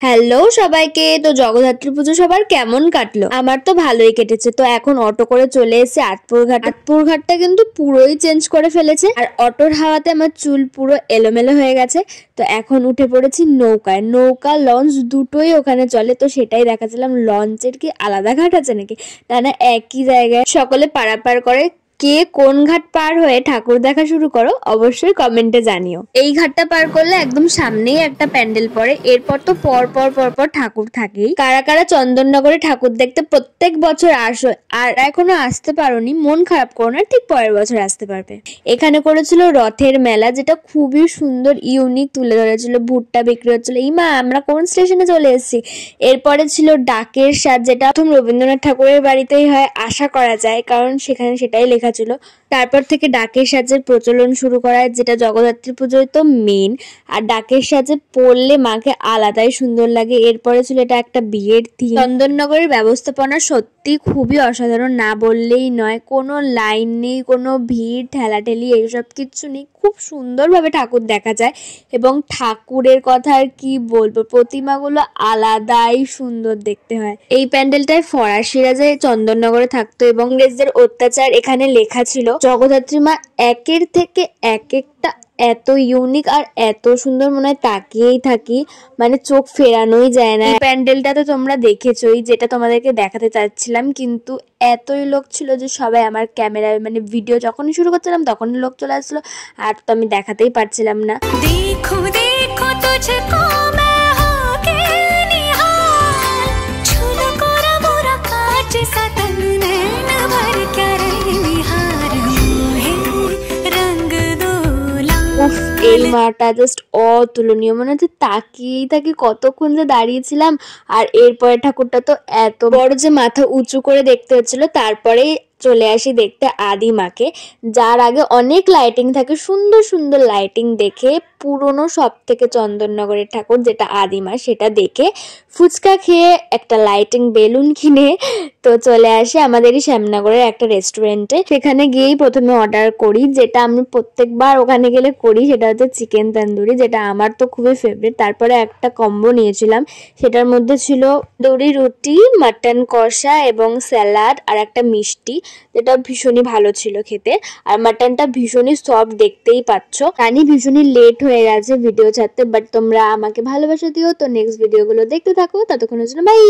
Hello সবাইকে। তো জগদ্ধাত্রী পুজো সবার কেমন কাটলো? আমার তো ভালোই কেটেছে। তো এখন অটো করে চলে এসেছে আটপুর ঘাট। আটপুর ঘাটটা কিন্তু পুরোই চেঞ্জ করে ফেলেছে, আর অটোর হাওয়াতে আমার চুল পুরো এলোমেলো হয়ে গেছে। তো এখন উঠে পড়েছি নৌকায়। নৌকা লঞ্চ দুটোই ওখানে চলে, তো সেটাই দেখাচ্ছিলাম। লঞ্চের কি আলাদা ঘাট আছে নাকি? তা না, একই জায়গায় সকলে পারাপার করে। কে কোন ঘাট পার হয়ে ঠাকুর দেখা শুরু করো অবশ্যই কমেন্টে জানিও। এই ঘাটটা পার করলে একদম সামনেই একটা প্যান্ডেল পড়ে, এরপর তো পর পর পর পর ঠাকুর থাকেই। কারা কারা চন্দননগরে ঠাকুর দেখতে প্রত্যেক বছর আসো আর এখনো আসতে পারোনি, মন খারাপ করো না, ঠিক পরের বছর আসতে পারবে। এখানে করেছিল রথের মেলা, যেটা খুবই সুন্দর ইউনিক তুলে ধরেছিল। ভুট্টা বিক্রি হচ্ছিল। ইমা, আমরা কোন স্টেশনে চলে এসেছি। এরপরে ছিল ডাকের সাজ, যেটা প্রথম রবীন্দ্রনাথ ঠাকুরের বাড়িতেই হয় আশা করা যায়, কারণ সেখানে সেটাই লেখা ছিল। তারপর থেকে ডাকের সাজের প্রচলন শুরু করা, যেটা জগদ্ধাত্রী পুজোয় তো মেন। আর ডাকের সাজে পড়লে মাকে আলাদাই সুন্দর লাগে। এরপরে ছিল এটা একটা বিয়ের থিম। চন্দননগরের ব্যবস্থাপনা সত্যি খুবই অসাধারণ, না বললেই নয়। কোনো লাইন নেই, কোনো ভিড় ঠেলাঠেলি এইসব কিচ্ছু নেই। খুব সুন্দরভাবে ঠাকুর দেখা যায়, এবং ঠাকুরের কথা আর কি বলবো, প্রতিমাগুলো আলাদাই সুন্দর দেখতে হয়। এই প্যান্ডেলটায় ফরাসিরা যে চন্দননগরে থাকতো এবং ইংরেজদের অত্যাচার এখানে লেখা ছিল। জগদ্ধাত্রী মা একের থেকে এক একটা এত ইউনিক আর এত সুন্দর, মনে হয় তাকিয়েই থাকি, মানে চোখ ফেরানোই যায় না। এই প্যান্ডেলটা তো তোমরা দেখেছোই, যেটা তোমাদেরকে দেখাতে চাচ্ছিলাম, কিন্তু এতই লোক ছিল যে সবাই আমার ক্যামেরায়, মানে ভিডিও যখনই শুরু করছিলাম তখনই লোক চলে আসলো, আর তো আমি দেখাতেই পারছিলাম না। দেখো দেখো তুঝকো मैं होके निहाल, छुलो कोरा मोरा कांच सा तन नैन भर क्या रहे निहार, मोहे रंग दोला। এই মাটা জাস্ট অতুলনীয়, মনে হচ্ছে তাকিয়েই থাকি কতক্ষণ যে দাঁড়িয়েছিলাম। আর এরপরে ঠাকুরটা তো এত বড় যে মাথা উঁচু করে দেখতে হচ্ছিল। তারপরেই চলে আসি দেখতে আদি মাকে, যার আগে অনেক লাইটিং থাকে, সুন্দর সুন্দর লাইটিং দেখে পুরনো সব থেকে চন্দননগরের ঠাকুর যেটা আদিমা, সেটা দেখে ফুচকা খেয়ে একটা লাইটিং বেলুন কিনে তো চলে আসে আমাদেরই শ্যামনগরের একটা রেস্টুরেন্টে। সেখানে গিয়েই প্রথমে অর্ডার করি, যেটা আমি প্রত্যেকবার ওখানে গেলে করি, সেটা হচ্ছে চিকেন তন্দুরি, যেটা আমার তো খুবই ফেভারিট। তারপরে একটা কম্বো নিয়েছিলাম, সেটার মধ্যে ছিল তন্দুরি রুটি, মাটন কষা এবং স্যালাড, আর একটা মিষ্টি, যেটা ভীষণই ভালো ছিল খেতে। আর মাটনটা ভীষণই সফট, দেখতেই পাচ্ছ। জানি ভীষণই লেট হয়ে গেছে ভিডিও ছাড়তে, বাট তোমরা আমাকে ভালোবাসা দিও। তো নেক্সট ভিডিওগুলো দেখতে থাকো, ততক্ষণের জন্য বাই।